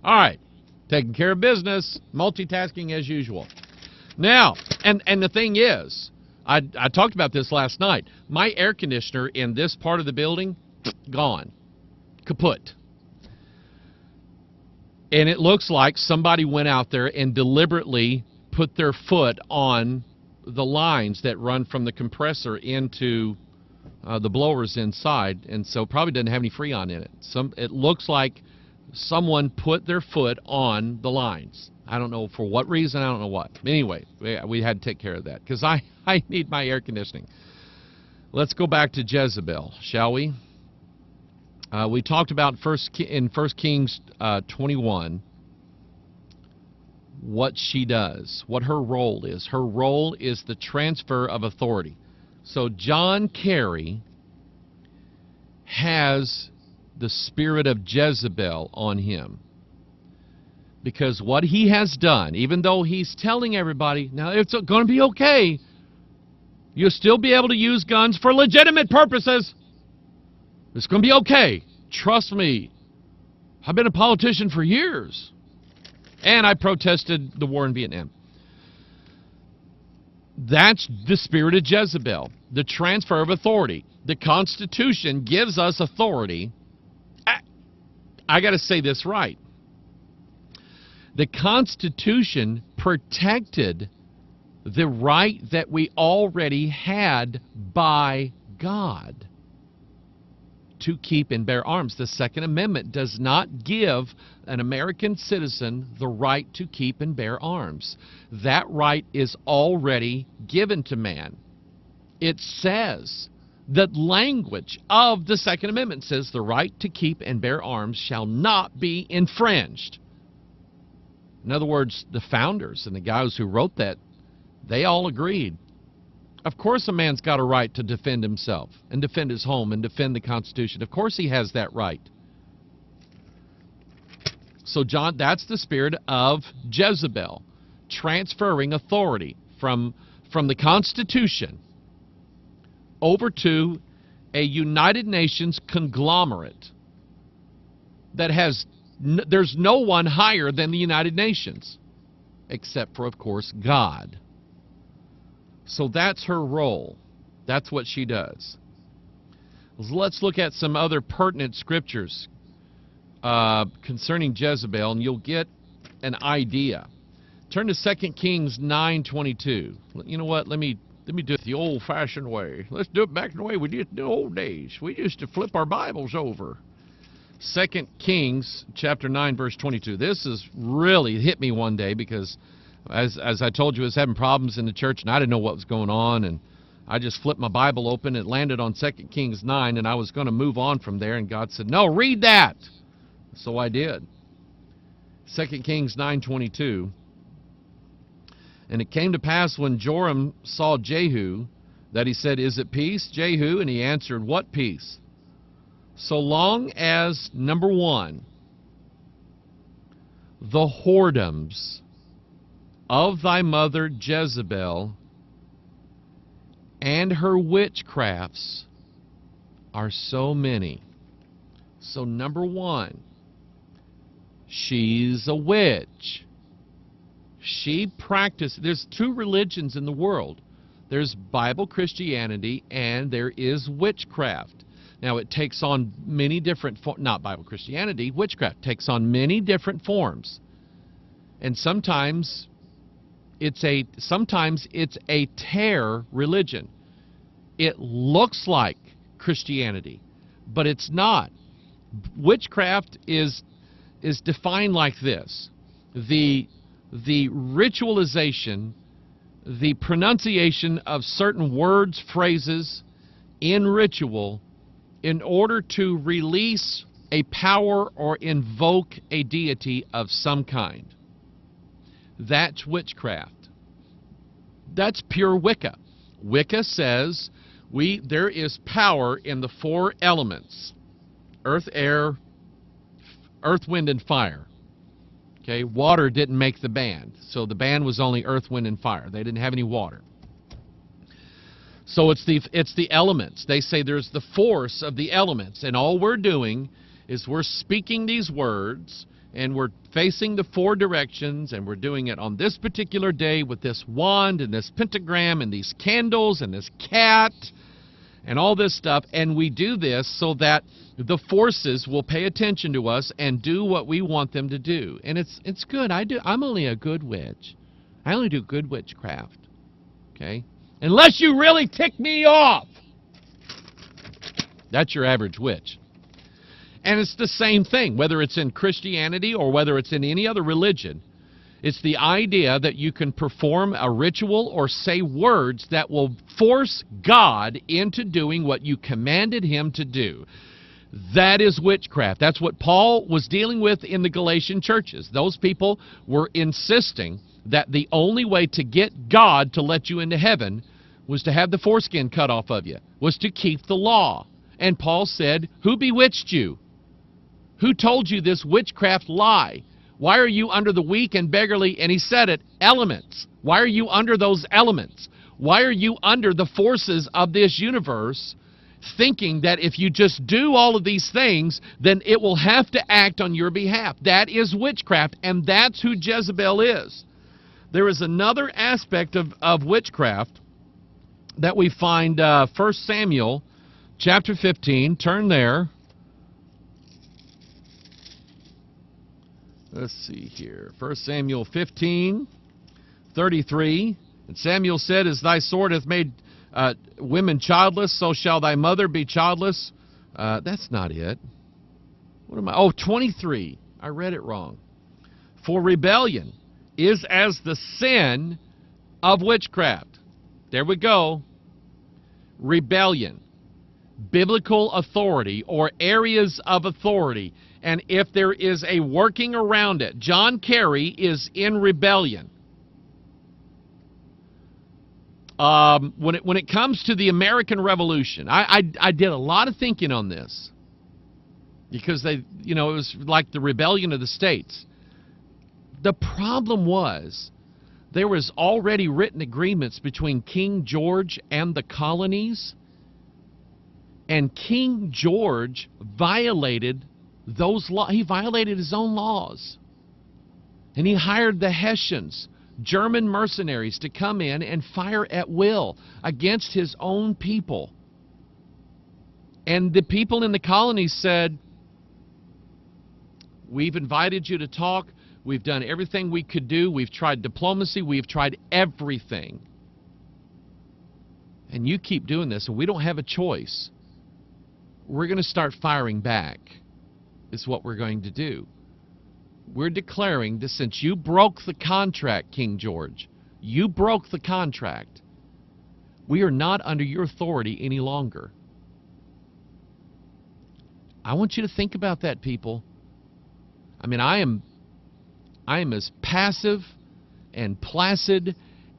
All right. Taking care of business, multitasking as usual. Now, and the thing is, I talked about this last night. My air conditioner in this part of the building, gone. Kaput. And it looks like somebody went out there and deliberately put their foot on the lines that run from the compressor into the blowers inside, and so probably doesn't have any Freon in it. It looks like someone put their foot on the lines. I don't know for what reason. I don't know what. Anyway, we had to take care of that because I need my air conditioning. Let's go back to Jezebel, shall we? We talked about in 1 Kings 21 what she does, what her role is. Her role is the transfer of authority. So John Kerry has the spirit of Jezebel on him. Because what he has done, even though he's telling everybody, now it's going to be okay, you'll still be able to use guns for legitimate purposes. It's going to be okay. Trust me. I've been a politician for years. And I protested the war in Vietnam. That's the spirit of Jezebel, the transfer of authority. The Constitution gives us authority. I got to say this right. The Constitution protected the right that we already had by God to keep and bear arms. The Second Amendment does not give an American citizen the right to keep and bear arms. That right is already given to man. It says, the language of the Second Amendment says the right to keep and bear arms shall not be infringed. In other words, the founders and the guys who wrote that, they all agreed. Of course a man's got a right to defend himself and defend his home and defend the Constitution. Of course he has that right. So John, that's the spirit of Jezebel, transferring authority from the Constitution over to a United Nations conglomerate that has, there's no one higher than the United Nations, except for, of course, God. So that's her role. That's what she does. Let's look at some other pertinent scriptures concerning Jezebel, and you'll get an idea. Turn to 2 Kings 9:22. You know what? Let me do it the old-fashioned way. Let's do it back the way we did in the old days. We used to flip our Bibles over. 2 Kings chapter 9, verse 22. This has really hit me one day because, as I told you, I was having problems in the church, and I didn't know what was going on, and I just flipped my Bible open. It landed on 2 Kings 9, and I was going to move on from there, and God said, no, read that. So I did. 2 Kings 9:22. And it came to pass when Joram saw Jehu that he said, is it peace, Jehu? And he answered, what peace? So long as, number one, the whoredoms of thy mother Jezebel and her witchcrafts are so many. So number one, she's a witch. She practices, there's two religions in the world. There's Bible Christianity and there is witchcraft. Now it takes on many different, not Bible Christianity, witchcraft takes on many different forms. And sometimes it's a terror religion. It looks like Christianity, but it's not. Witchcraft is defined like this. The ritualization, the pronunciation of certain words, phrases in ritual in order to release a power or invoke a deity of some kind. That's witchcraft. That's pure Wicca. Wicca says there is power in the four elements: earth, air, earth, wind, and fire. Okay, water didn't make the band, so the band was only earth, wind, and fire. They didn't have any water. So it's the elements. They say there's the force of the elements, and all we're doing is we're speaking these words, and we're facing the 4 directions, and we're doing it on this particular day with this wand and this pentagram and these candles and this cat and all this stuff, and we do this so that the forces will pay attention to us and do what we want them to do. And it's good. I'm only a good witch. I only do good witchcraft. Okay? Unless you really tick me off. That's your average witch. And it's the same thing, whether it's in Christianity or whether it's in any other religion. It's the idea that you can perform a ritual or say words that will force God into doing what you commanded him to do. That is witchcraft. That's what Paul was dealing with in the Galatian churches. Those people were insisting that the only way to get God to let you into heaven was to have the foreskin cut off of you, was to keep the law. And Paul said, who bewitched you? Who told you this witchcraft lie? Why are you under the weak and beggarly, and he said it, elements? Why are you under those elements? Why are you under the forces of this universe, thinking that if you just do all of these things, then it will have to act on your behalf? That is witchcraft, and that's who Jezebel is. There is another aspect of witchcraft that we find 1 Samuel chapter 15. Turn there. Let's see here. 1 Samuel 15:33. And Samuel said, as thy sword hath made women childless, so shall thy mother be childless. That's not it. What am I? Oh, 23. I read it wrong. For rebellion is as the sin of witchcraft. There we go. Rebellion. Biblical authority or areas of authority. And if there is a working around it, John Kerry is in rebellion. When it comes to the American Revolution, I did a lot of thinking on this because it was like the rebellion of the states. The problem was there was already written agreements between King George and the colonies, and King George violated those laws. He violated his own laws. And he hired the Hessians, German mercenaries, to come in and fire at will against his own people. And the people in the colonies said, we've invited you to talk. We've done everything we could do. We've tried diplomacy. We've tried everything. And you keep doing this, and we don't have a choice. We're going to start firing back. Is what we're going to do. We're declaring that since you broke the contract, King George, you broke the contract, we are not under your authority any longer. I want you to think about that, people. I mean, I am as passive and placid,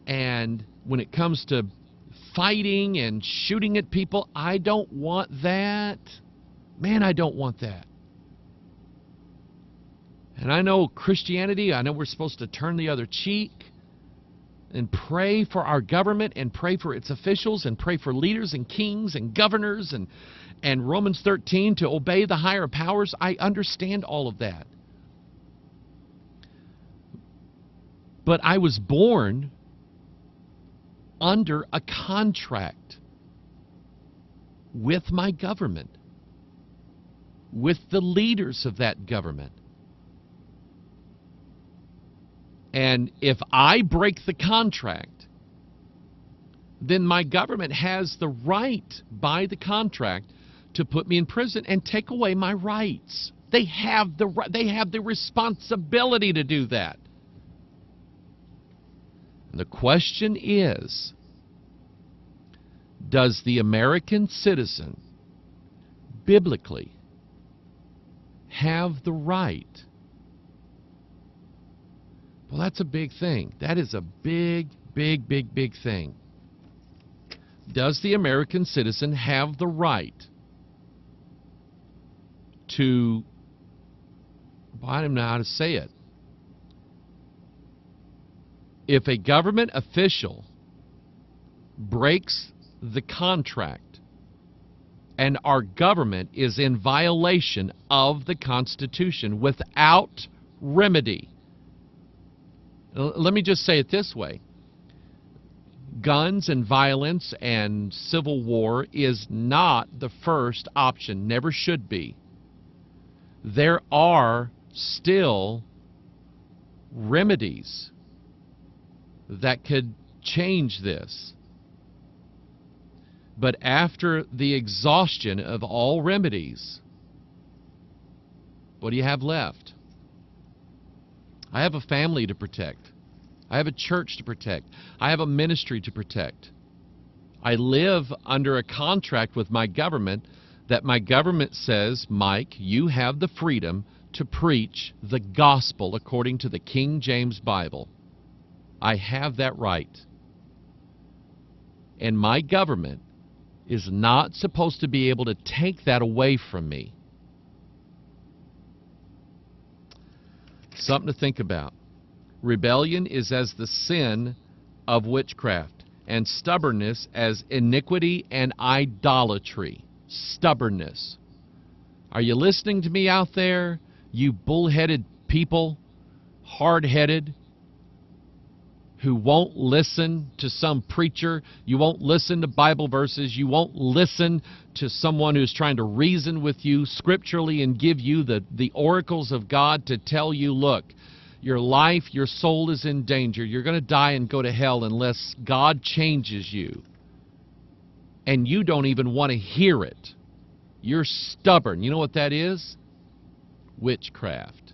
and when it comes to fighting and shooting at people, I don't want that. Man, I don't want that. And I know Christianity, I know we're supposed to turn the other cheek and pray for our government and pray for its officials and pray for leaders and kings and governors and Romans 13 to obey the higher powers. I understand all of that. But I was born under a contract with my government, with the leaders of that government. And if I break the contract, then my government has the right by the contract to put me in prison and take away my rights. They have the responsibility to do that. And the question is, does the American citizen biblically have the right? Well, that's a big thing. That is a big, big, big, big thing. Does the American citizen have the right to, well, I don't know how to say it. If a government official breaks the contract and our government is in violation of the Constitution without remedy. Let me just say it this way. Guns and violence and civil war is not the first option, never should be. There are still remedies that could change this. But after the exhaustion of all remedies, what do you have left? I have a family to protect. I have a church to protect. I have a ministry to protect. I live under a contract with my government that my government says, Mike, you have the freedom to preach the gospel according to the King James Bible. I have that right. And my government is not supposed to be able to take that away from me. Something to think about. Rebellion is as the sin of witchcraft, and stubbornness as iniquity and idolatry. Stubbornness. Are you listening to me out there, you bullheaded people, hard-headed, who won't listen to some preacher? You won't listen to Bible verses. You won't listen to someone who's trying to reason with you scripturally and give you the oracles of God to tell you, look, your life, your soul is in danger. You're going to die and go to hell unless God changes you. And you don't even want to hear it. You're stubborn. You know what that is? Witchcraft.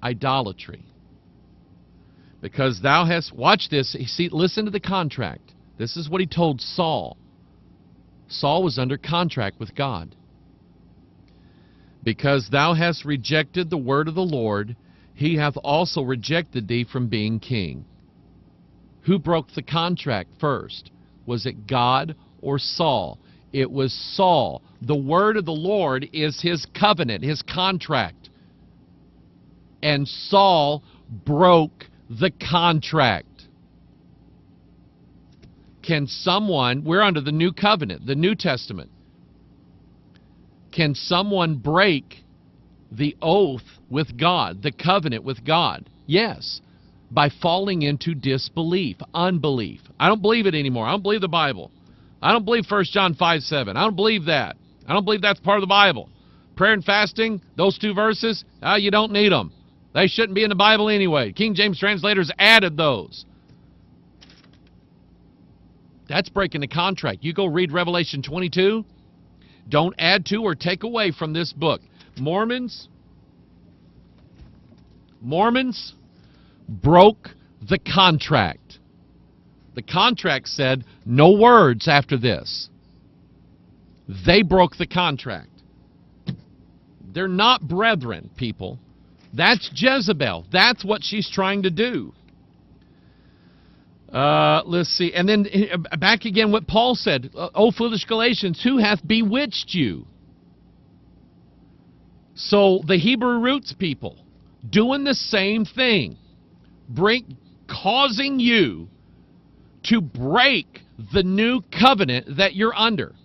Idolatry. Because thou hast, watch this, see, listen to the contract. This is what he told Saul. Saul was under contract with God. Because thou hast rejected the word of the Lord, he hath also rejected thee from being king. Who broke the contract first? Was it God or Saul? It was Saul. The word of the Lord is his covenant, his contract. And Saul broke the contract. Can someone, we're under the new covenant, the New Testament. Can someone break the oath with God, the covenant with God? Yes, by falling into disbelief, unbelief. I don't believe it anymore. I don't believe the Bible. I don't believe 1 John 5:7. I don't believe that. I don't believe that's part of the Bible. Prayer and fasting, those two verses, you don't need them. They shouldn't be in the Bible anyway. King James translators added those. That's breaking the contract. You go read Revelation 22. Don't add to or take away from this book. Mormons broke the contract. The contract said no words after this. They broke the contract. They're not brethren, people. That's Jezebel. That's what she's trying to do. Let's see. And then back again what Paul said. O foolish Galatians, who hath bewitched you? So the Hebrew roots people doing the same thing. Causing you to break the new covenant that you're under.